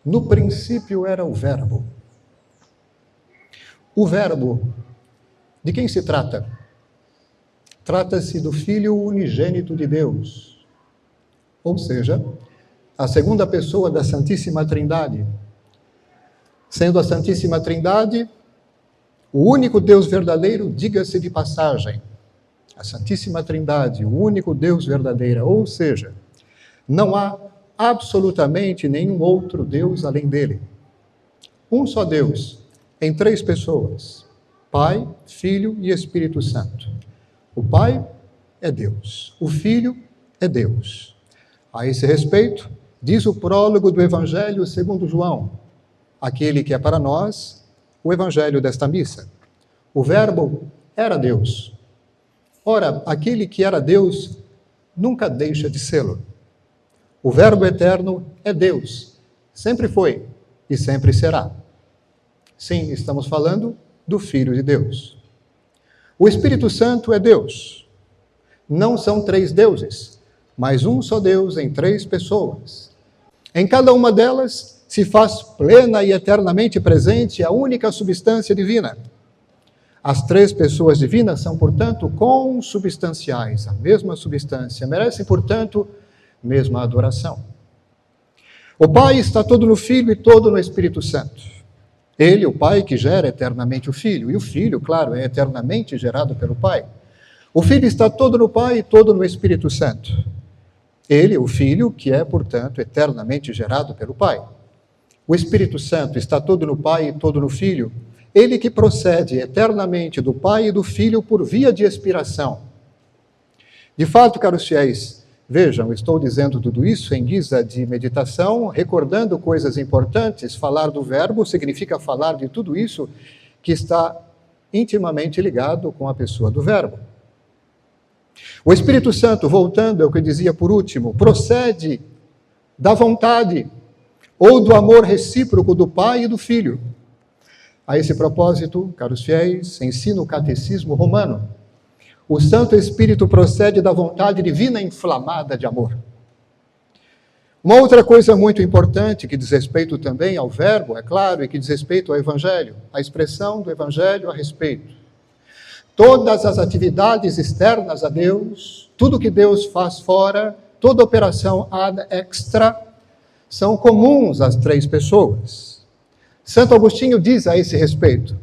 No princípio era o Verbo. O Verbo, de quem se trata? Trata-se do Filho unigênito de Deus, ou seja, a segunda pessoa da Santíssima Trindade. Sendo a Santíssima Trindade o único Deus verdadeiro, diga-se de passagem, a Santíssima Trindade, o único Deus verdadeiro, ou seja, não há absolutamente nenhum outro Deus além dele. Um só Deus, em três pessoas, Pai, Filho e Espírito Santo. O Pai é Deus, o Filho é Deus. A esse respeito, diz o prólogo do Evangelho segundo João, aquele que é para nós o Evangelho desta missa. O Verbo era Deus. Ora, aquele que era Deus nunca deixa de sê-lo. O Verbo eterno é Deus, sempre foi e sempre será. Sim, estamos falando do Filho de Deus. O Espírito Santo é Deus. Não são três deuses, mas um só Deus em três pessoas. Em cada uma delas se faz plena e eternamente presente a única substância divina. As três pessoas divinas são, portanto, consubstanciais, a mesma substância, merecem, portanto, mesma adoração. O Pai está todo no Filho e todo no Espírito Santo. Ele, o Pai, que gera eternamente o Filho, e o Filho, claro, é eternamente gerado pelo Pai. O Filho está todo no Pai e todo no Espírito Santo. Ele, o Filho, que é, portanto, eternamente gerado pelo Pai. O Espírito Santo está todo no Pai e todo no Filho. Ele que procede eternamente do Pai e do Filho por via de expiração. De fato, caros fiéis, vejam, estou dizendo tudo isso em guisa de meditação, recordando coisas importantes. Falar do Verbo significa falar de tudo isso que está intimamente ligado com a pessoa do Verbo. O Espírito Santo, voltando ao que eu dizia por último, procede da vontade ou do amor recíproco do Pai e do Filho. A esse propósito, caros fiéis, ensina o Catecismo Romano. O Santo Espírito procede da vontade divina inflamada de amor. Uma outra coisa muito importante, que diz respeito também ao Verbo, é claro, e que diz respeito ao Evangelho, a expressão do Evangelho a respeito. Todas as atividades externas a Deus, tudo que Deus faz fora, toda operação ad extra, são comuns às três pessoas. Santo Agostinho diz a esse respeito: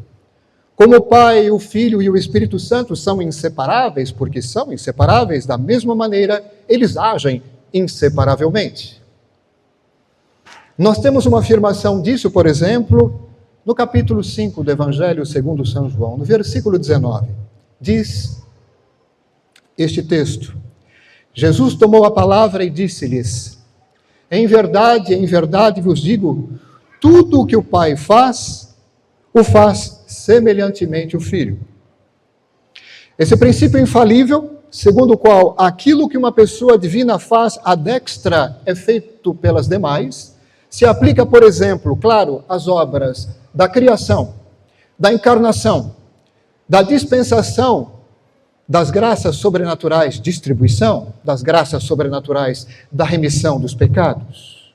como o Pai, o Filho e o Espírito Santo são inseparáveis, porque são inseparáveis, da mesma maneira, eles agem inseparavelmente. Nós temos uma afirmação disso, por exemplo, no capítulo 5 do Evangelho segundo São João, no versículo 19. Diz este texto: Jesus tomou a palavra e disse-lhes: em verdade vos digo, tudo o que o Pai faz, o faz semelhantemente o Filho. Esse princípio infalível, segundo o qual aquilo que uma pessoa divina faz ad extra é feito pelas demais, se aplica, por exemplo, claro, às obras da criação, da encarnação, da dispensação das graças sobrenaturais, distribuição das graças sobrenaturais, da remissão dos pecados.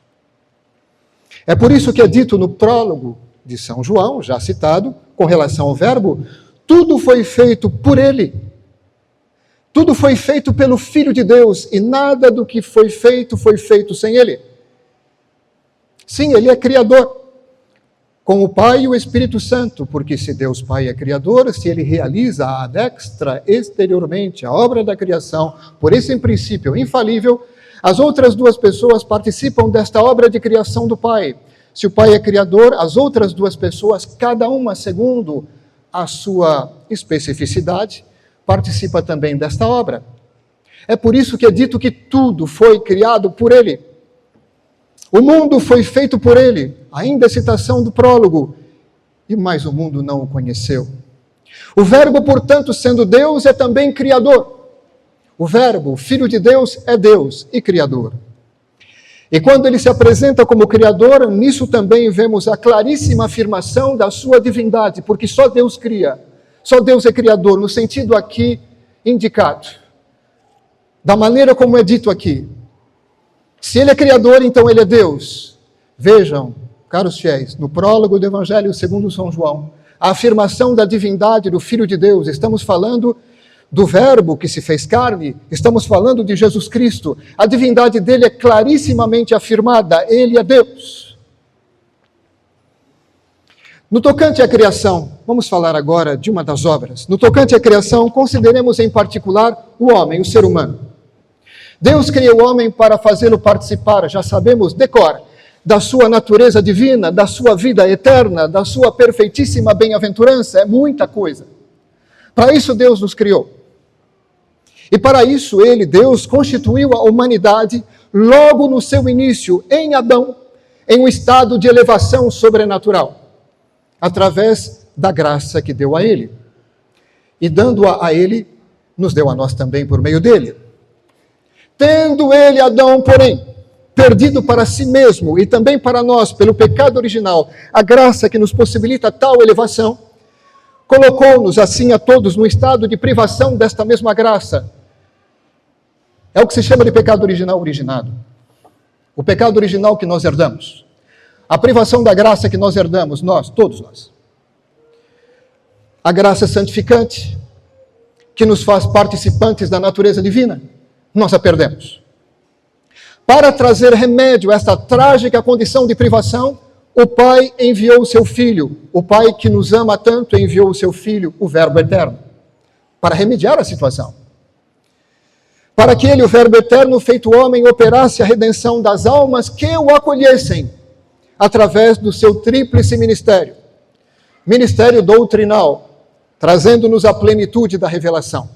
É por isso que é dito no prólogo de São João, já citado, com relação ao Verbo, tudo foi feito por ele. Tudo foi feito pelo Filho de Deus, e nada do que foi feito sem ele. Sim, ele é criador, com o Pai e o Espírito Santo, porque se Deus Pai é criador, se ele realiza ad extra, exteriormente, a obra da criação, por esse princípio infalível, as outras duas pessoas participam desta obra de criação do Pai. Se o Pai é criador, as outras duas pessoas, cada uma segundo a sua especificidade, participa também desta obra. É por isso que é dito que tudo foi criado por ele. O mundo foi feito por ele, ainda a citação do prólogo, e mais o mundo não o conheceu. O Verbo, portanto, sendo Deus, é também Criador. O Verbo, o Filho de Deus, é Deus e Criador. E quando ele se apresenta como Criador, nisso também vemos a claríssima afirmação da sua divindade, porque só Deus cria, só Deus é Criador, no sentido aqui indicado, da maneira como é dito aqui. Se ele é Criador, então ele é Deus. Vejam caros fiéis, no prólogo do Evangelho segundo São João, a afirmação da divindade do Filho de Deus, estamos falando do Verbo que se fez carne, estamos falando de Jesus Cristo. A divindade dele é clarissimamente afirmada, ele é Deus. No tocante à criação, vamos falar agora de uma das obras. No tocante à criação, consideremos em particular o homem, o ser humano. Deus criou o homem para fazê-lo participar, já sabemos, de cor, da sua natureza divina, da sua vida eterna, da sua perfeitíssima bem-aventurança, é muita coisa. Para isso Deus nos criou. E para isso Deus, constituiu a humanidade logo no seu início, em Adão, em um estado de elevação sobrenatural, através da graça que deu a ele. E dando-a a ele, nos deu a nós também por meio dele. Tendo ele, Adão, porém, perdido para si mesmo e também para nós, pelo pecado original, a graça que nos possibilita tal elevação, colocou-nos assim a todos no estado de privação desta mesma graça. É o que se chama de pecado original originado. O pecado original que nós herdamos. A privação da graça que nós herdamos, nós, todos nós. A graça santificante, que nos faz participantes da natureza divina, nós a perdemos. Para trazer remédio a esta trágica condição de privação, o Pai enviou o seu Filho. O Pai que nos ama tanto enviou o seu Filho, o Verbo eterno, para remediar a situação. Para que ele, o Verbo eterno, feito homem, operasse a redenção das almas que o acolhessem, através do seu tríplice ministério. Ministério doutrinal, trazendo-nos a plenitude da revelação.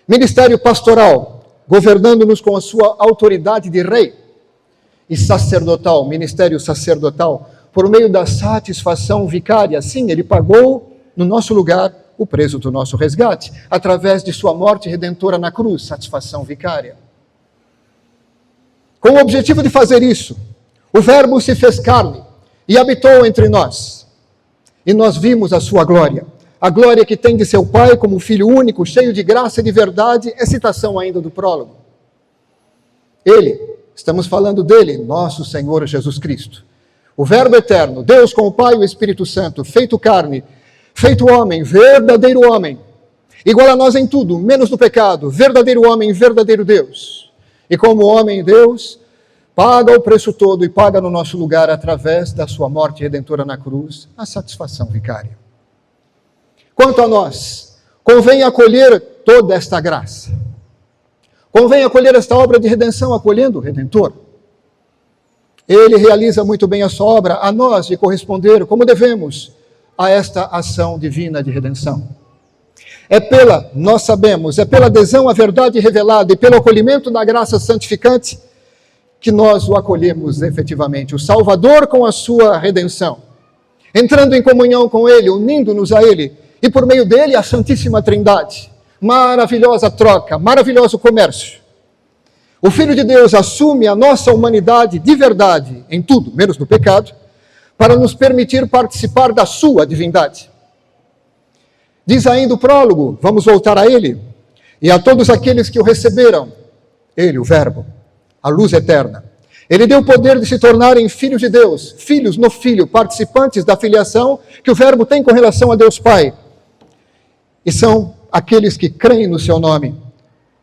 Ministério pastoral, governando-nos com a sua autoridade de rei. E sacerdotal, ministério sacerdotal, por meio da satisfação vicária. Sim, ele pagou no nosso lugar o preço do nosso resgate, através de sua morte redentora na cruz, satisfação vicária. Com o objetivo de fazer isso, o Verbo se fez carne e habitou entre nós. E nós vimos a sua glória. A glória que tem de seu Pai como Filho único, cheio de graça e de verdade, é citação ainda do prólogo. Ele, estamos falando dele, nosso Senhor Jesus Cristo. O Verbo eterno, Deus com o Pai e o Espírito Santo, feito carne, feito homem, verdadeiro homem, igual a nós em tudo, menos no pecado, verdadeiro homem, verdadeiro Deus. E como homem Deus, paga o preço todo e paga no nosso lugar, através da sua morte redentora na cruz, a satisfação vicária. Quanto a nós, convém acolher toda esta graça. Convém acolher esta obra de redenção, acolhendo o Redentor. Ele realiza muito bem a sua obra, a nós de corresponder, como devemos, a esta ação divina de redenção. Nós sabemos, é pela adesão à verdade revelada e pelo acolhimento da graça santificante que nós o acolhemos efetivamente, o Salvador com a sua redenção. Entrando em comunhão com ele, unindo-nos a ele, e por meio dele a Santíssima Trindade. Maravilhosa troca, maravilhoso comércio. O Filho de Deus assume a nossa humanidade de verdade, em tudo, menos no pecado, para nos permitir participar da sua divindade. Diz ainda o prólogo, vamos voltar a ele, e a todos aqueles que o receberam, ele, o Verbo, a luz eterna. Ele deu o poder de se tornarem filhos de Deus, filhos no Filho, participantes da filiação que o Verbo tem com relação a Deus Pai. E são aqueles que creem no seu nome,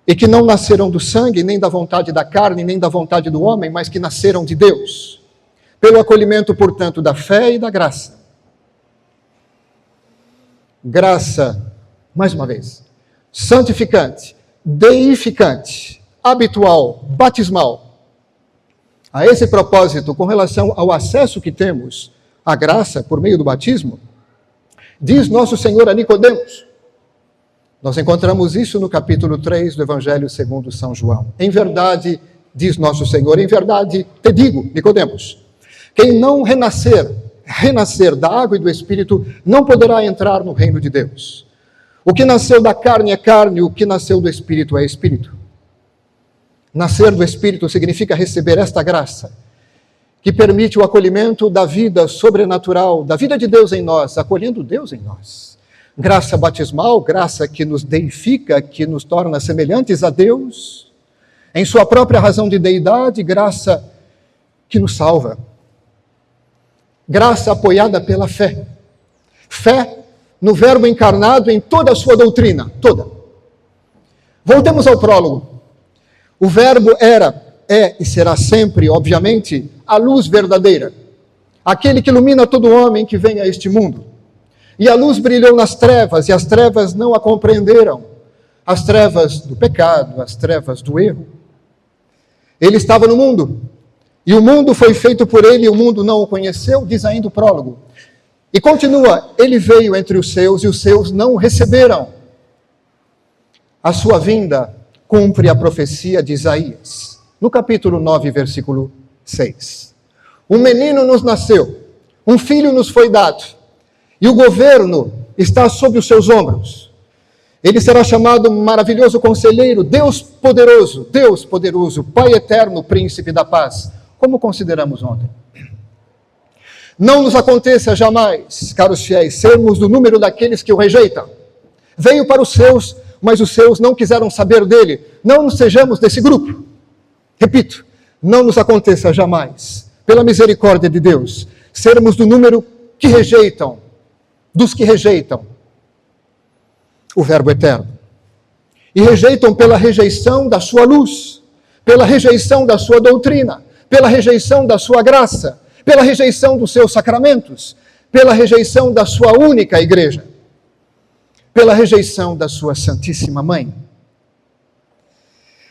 e que não nasceram do sangue, nem da vontade da carne, nem da vontade do homem, mas que nasceram de Deus, pelo acolhimento, portanto, da fé e da graça. Graça, mais uma vez, santificante, deificante, habitual, batismal. A esse propósito, com relação ao acesso que temos à graça por meio do batismo, diz nosso Senhor a Nicodemos. Nós encontramos isso no capítulo 3 do Evangelho segundo São João. Em verdade, diz nosso Senhor, em verdade te digo, Nicodemos, quem não renascer da água e do Espírito, não poderá entrar no reino de Deus. O que nasceu da carne é carne, o que nasceu do Espírito é Espírito. Nascer do Espírito significa receber esta graça, que permite o acolhimento da vida sobrenatural, da vida de Deus em nós, acolhendo Deus em nós. Graça batismal, graça que nos deifica, que nos torna semelhantes a Deus, em sua própria razão de deidade, graça que nos salva. Graça apoiada pela fé. Fé no Verbo encarnado em toda a sua doutrina, toda. Voltemos ao prólogo. O Verbo era, é e será sempre, obviamente, a luz verdadeira. Aquele que ilumina todo homem que vem a este mundo. E a luz brilhou nas trevas, e as trevas não a compreenderam. As trevas do pecado, as trevas do erro. Ele estava no mundo, e o mundo foi feito por ele, e o mundo não o conheceu, diz ainda o prólogo. E continua, ele veio entre os seus, e os seus não o receberam. A sua vinda cumpre a profecia de Isaías, no capítulo 9, versículo 6. Um menino nos nasceu, um filho nos foi dado, e o governo está sob os seus ombros. Ele será chamado Maravilhoso Conselheiro, Deus Poderoso, Pai Eterno, Príncipe da Paz, como consideramos ontem. Não nos aconteça jamais, caros fiéis, sermos do número daqueles que o rejeitam. Veio para os seus, mas os seus não quiseram saber dele. Não sejamos desse grupo. Repito, não nos aconteça jamais, pela misericórdia de Deus, sermos do número que rejeitam, dos que rejeitam o Verbo eterno. E rejeitam pela rejeição da sua luz, pela rejeição da sua doutrina, pela rejeição da sua graça, pela rejeição dos seus sacramentos, pela rejeição da sua única igreja, pela rejeição da sua Santíssima Mãe.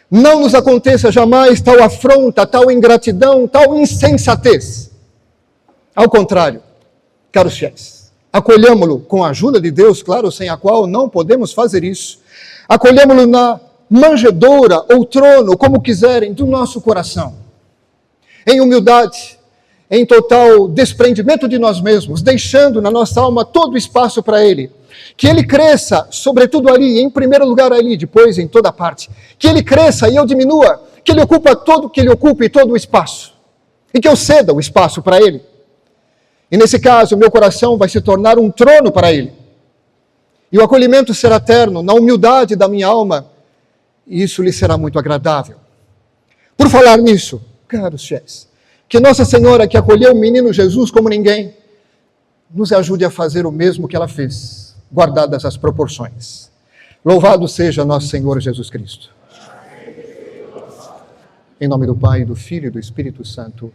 Não nos aconteça jamais tal afronta, tal ingratidão, tal insensatez. Ao contrário, caros fiéis, acolhamo-lo com a ajuda de Deus, claro, sem a qual não podemos fazer isso. Acolhamo-lo na manjedoura ou trono, como quiserem, do nosso coração. Em humildade, em total desprendimento de nós mesmos, deixando na nossa alma todo o espaço para Ele. Que Ele cresça, sobretudo ali, em primeiro lugar ali, depois em toda parte. Que Ele cresça e eu diminua, que Ele ocupe todo o espaço. E que eu ceda o espaço para Ele. E nesse caso, meu coração vai se tornar um trono para Ele. E o acolhimento será eterno, na humildade da minha alma, e isso lhe será muito agradável. Por falar nisso, caros fiéis, que Nossa Senhora, que acolheu o menino Jesus como ninguém, nos ajude a fazer o mesmo que ela fez, guardadas as proporções. Louvado seja nosso Senhor Jesus Cristo. Em nome do Pai, do Filho e do Espírito Santo.